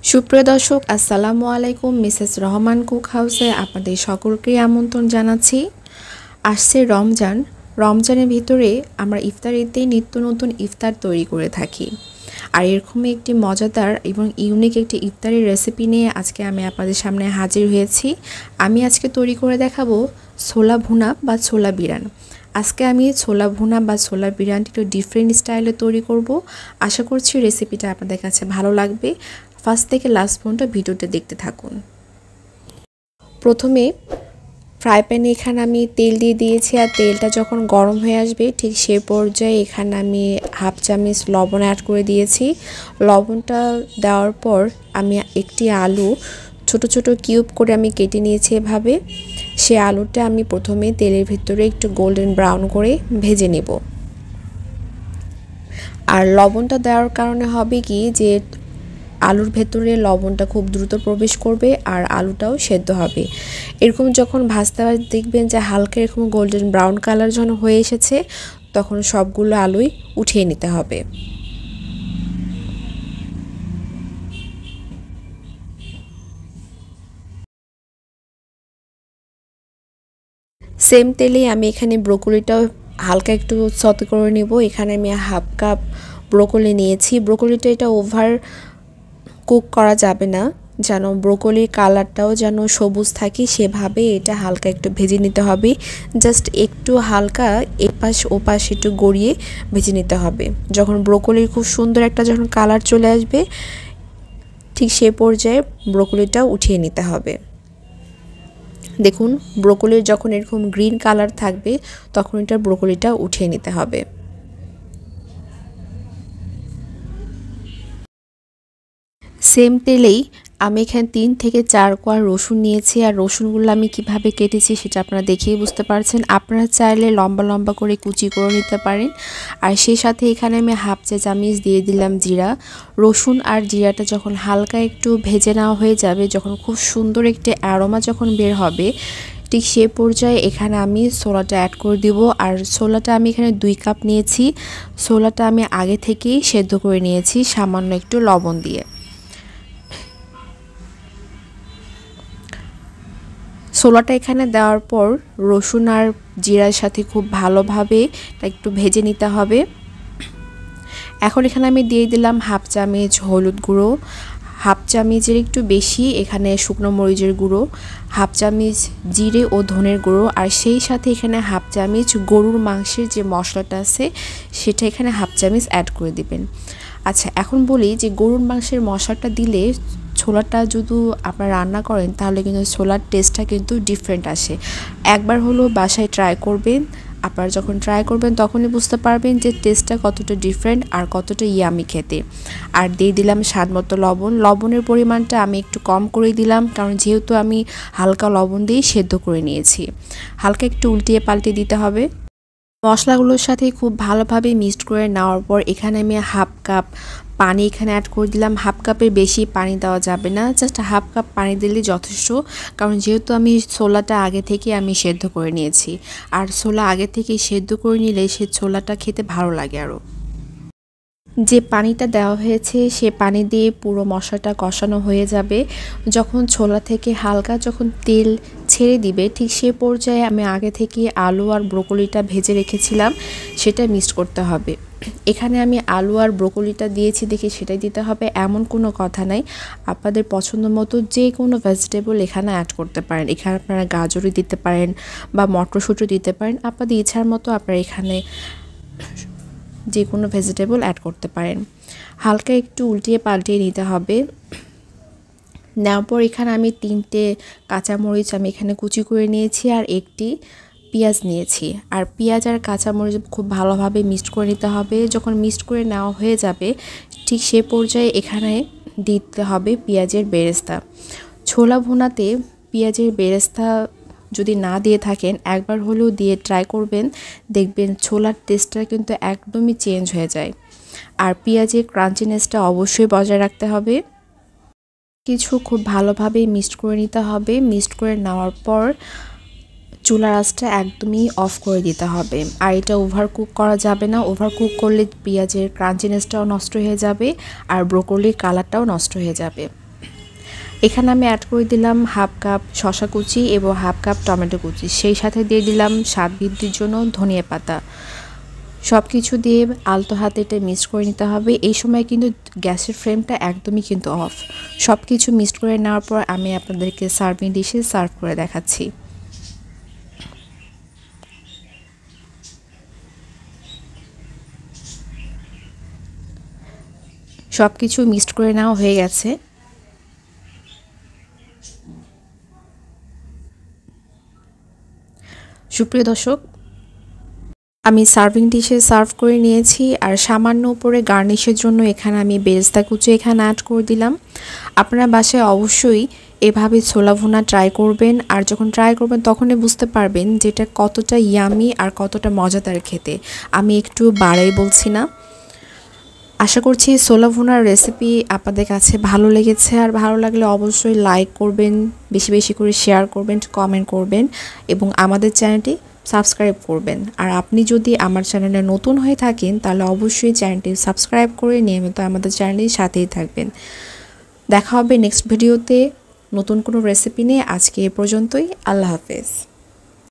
সুপ্রিয় দর্শক আসসালামু আলাইকুম। মিসেস রহমান কুক হাউসে আপনাদের সকলকে আমন্ত্রণ জানাচ্ছি। আসছে রমজান। রমজানের ভিতরে আমরা ইফতারিতে নিত্য নতুন ইফতার তৈরি করে থাকি। আর এরকমই একটি মজাদার এবং ইউনিক একটি ইফতারের রেসিপি নিয়ে আজকে আমি আপনাদের সামনে হাজির হয়েছি। আমি আজকে তৈরি করে দেখাবো ছোলা ভুনা বা ছোলা বিরান। আজকে আমি ছোলা ভুনা বা ছোলা বিরিয়ানিটা একটু ডিফারেন্ট স্টাইলে তৈরি করব। আশা করছি রেসিপিটা আপনাদের কাছে ভালো লাগবে। ফার্স্ট থেকে লাস্ট পর্যন্ত ভিডিওটা দেখতে থাকুন। প্রথমে ফ্রাই প্যানে এখানে আমি তেল দিয়ে দিয়েছি, আর তেলটা যখন গরম হয়ে আসবে ঠিক সে পর্যায়ে এখানে আমি হাফ চামচ লবণ অ্যাড করে দিয়েছি। লবণটা দেওয়ার পর আমি একটি আলু ছোট ছোট কিউব করে আমি কেটে নিয়েছি এভাবে। সে আলুটা আমি প্রথমে তেলের ভিতরে একটু গোল্ডেন ব্রাউন করে ভেজে নেব। আর লবণটা দেওয়ার কারণে হবে কি যে আলুর ভেতরে লবণটা খুব দ্রুত প্রবেশ করবে আর আলুটাও সেদ্ধ হবে। এরকম যখন ভাজতে দেখবেন যে হালকা এরকম গোল্ডেন ব্রাউন কালার যখন হয়ে এসেছে তখন সবগুলো আলুই উঠিয়ে নিতে হবে। সেম তেলেই আমি এখানে ব্রোকলিটাও হালকা একটু সতে করে নেব। এখানে আমি হাফ কাপ ব্রোকলি নিয়েছি। ব্রোকলিটা এটা ওভার কুক করা যাবে না, যেন ব্রোকলির কালারটাও যেন সবুজ থাকে সেভাবে এটা হালকা একটু ভেজে নিতে হবে। জাস্ট একটু হালকা এপাশ ওপাশ একটু গড়িয়ে ভেজে নিতে হবে। যখন ব্রোকলির খুব সুন্দর একটা যখন কালার চলে আসবে ঠিক সে পর্যায়ে ব্রোকলিটা উঠিয়ে নিতে হবে। দেখুন ব্রোকলির যখন এরকম গ্রিন কালার থাকবে তখন এটা ব্রোকলিটা উঠিয়ে নিতে হবে। সেম তেলেই আমি এখানে 3 থেকে 4 কোয়া রসুন নিয়েছি। আর রসুনগুলো আমি কিভাবে কেটেছি সেটা আপনারা দেখেই বুঝতে পারছেন। আপনারা চাইলে লম্বা লম্বা করে কুচি করে নিতে পারেন। আর সেই সাথে এখানে আমি হাফ চা চামচ দিয়ে দিলাম জিরা। রসুন আর জিরাটা যখন হালকা একটু ভেজে নেওয়া হয়ে যাবে, যখন খুব সুন্দর একটি অ্যারোমা যখন বের হবে ঠিক সে পর্যায়ে এখানে আমি ছোলাটা অ্যাড করে দিব। আর ছোলাটা আমি এখানে 2 কাপ নিয়েছি। ছোলাটা আমি আগে থেকেই সেদ্ধ করে নিয়েছি সামান্য একটু লবণ দিয়ে। ছোলাটা এখানে দেওয়ার পর রসুন আর জিরার সাথে খুব ভালোভাবে একটু ভেজে নিতে হবে। এখন এখানে আমি দিয়ে দিলাম হাফ চামচ হলুদ গুঁড়ো, হাফ চামচের একটু বেশি এখানে শুকনো মরিচের গুঁড়ো, হাফ চামচ জিরে ও ধনের গুঁড়ো, আর সেই সাথে এখানে হাফ চামচ গরুর মাংসের যে মশলাটা আছে সেটা এখানে হাফ চামচ অ্যাড করে দিবেন। আচ্ছা, এখন বলি যে গরুর মাংসের মশলাটা দিলে ছোলাটা যদি আপনারা রান্না করেন তাহলে কিন্তু ছোলার টেস্টটা কিন্তু ডিফারেন্ট আসে। একবার হলো বাসায় ট্রাই করবেন। আপনারা যখন ট্রাই করবেন তখনই বুঝতে পারবেন যে টেস্টটা কতটা ডিফারেন্ট আর কতটা ইয়ামি খেতে। আর দিয়ে দিলাম স্বাদ মতো লবণ। লবণের পরিমাণটা আমি একটু কম করে দিলাম, কারণ যেহেতু আমি হালকা লবণ দিয়ে সেদ্ধ করে নিয়েছি। হালকা একটু উল্টিয়ে পাল্টে দিতে হবে। মশলাগুলোর সাথে খুব ভালোভাবে মিক্সড করে নেওয়ার পর এখানে আমি হাফ কাপ পানি এখানে অ্যাড করে দিলাম। হাফ কাপের বেশি পানি দেওয়া যাবে না, জাস্ট হাফ কাপ পানি দিলে যথেষ্ট। কারণ যেহেতু আমি ছোলাটা আগে থেকে আমি সেদ্ধ করে নিয়েছি, আর ছোলা আগে থেকে সেদ্ধ করে নিলে সে ছোলাটা খেতে ভালো লাগে। আরও যে পানিটা দেওয়া হয়েছে সে পানি দিয়ে পুরো মশলাটা কষানো হয়ে যাবে। যখন ছোলা থেকে হালকা যখন তেল ছেড়ে দিবে ঠিক সে পর্যায়ে আমি আগে থেকে আলু আর ব্রোকলিটা ভেজে রেখেছিলাম সেটা মিক্সড করতে হবে। এখানে আমি আলু আর ব্রোকলিটা দিয়েছি দেখে সেটাই দিতে হবে এমন কোনো কথা নাই। আপনাদের পছন্দ মতো যে কোনো ভেজিটেবল এখানে অ্যাড করতে পারেন। এখানে আপনারা গাজরই দিতে পারেন বা মটরশুঁটি দিতে পারেন। আপনাদের ইচ্ছার মতো আপনারা এখানে যে কোনো ভেজিটেবল অ্যাড করতে পারেন। হালকা একটু উল্টিয়ে পাল্টিয়ে নিতে হবে। নেওয়ার পর এখানে আমি 3টে কাঁচামরিচ আমি এখানে কুচি করে নিয়েছি আর একটি পেঁয়াজ নিয়েছি। আর পেঁয়াজ আর কাঁচামরিচ খুব ভালোভাবে মিক্সড করে নিতে হবে। যখন মিক্সড করে নেওয়া হয়ে যাবে ঠিক সে পর্যায়ে এখানে দিতে হবে পেঁয়াজের বেরেস্তা। ছোলা ভুনাতে পেঁয়াজের বেরেস্তা যদি না দিয়ে থাকেন একবার হলেও দিয়ে ট্রাই করবেন, দেখবেন ছোলার টেস্টটা কিন্তু একদমই চেঞ্জ হয়ে যায়। আর পেঁয়াজের ক্রাঞ্চিনেসটা অবশ্যই বজায় রাখতে হবে। কিছু খুব ভালোভাবে মিক্সড করে নিতে হবে। মিক্সড করে নেওয়ার পর চুলার আঁচটা একদমই অফ করে দিতে হবে। আর এটা ওভার কুক করা যাবে না। ওভার কুক করলে পেঁয়াজের ক্রাঞ্চিনেসটাও নষ্ট হয়ে যাবে আর ব্রোকলির কালারটাও নষ্ট হয়ে যাবে। এখানে আমি অ্যাড করে দিলাম হাফ কাপ শসা কুচি এবং হাফ কাপ টমেটো কুচি, সেই সাথে দিয়ে দিলাম স্বাদ বৃদ্ধির জন্য ধনিয়া পাতা। সব কিছু দিয়ে আলতো হাতে এটা মিক্স করে নিতে হবে। এই সময় কিন্তু গ্যাসের ফ্লেমটা একদমই কিন্তু অফ। সব কিছু মিক্স করে নেওয়ার পর আমি আপনাদেরকে সার্ভিং ডিশে সার্ভ করে দেখাচ্ছি। সব কিছু মিক্সড করে নেওয়া হয়ে গেছে। সুপ্রিয় দর্শক, আমি সার্ভিং ডিশে সার্ভ করে নিয়েছি। আর সামান্য উপরে গার্নিশের জন্য এখানে আমি বেরেস্তা কুচি এখানে অ্যাড করে দিলাম। আপনারা বাসায় অবশ্যই এভাবে ছোলা ভুনা ট্রাই করবেন, আর যখন ট্রাই করবেন তখনই বুঝতে পারবেন যেটা কতটা ইয়ামি আর কতটা মজাদার খেতে। আমি একটু বাড়াই বলছি না। আশা করছি ছোলা ভুনার রেসিপি আপনাদের কাছে ভালো লেগেছে, আর ভালো লাগলে অবশ্যই লাইক করবেন, বেশি বেশি করে শেয়ার করবেন, কমেন্ট করবেন এবং আমাদের চ্যানেলটি সাবস্ক্রাইব করবেন। আর আপনি যদি আমার চ্যানেলে নতুন হয়ে থাকেন তাহলে অবশ্যই চ্যানেলটি সাবস্ক্রাইব করে নিয়মিত আমাদের চ্যানেলের সাথেই থাকবেন। দেখা হবে নেক্সট ভিডিওতে নতুন কোনো রেসিপি নিয়ে। আজকে এ পর্যন্তই। আল্লাহ হাফেজ।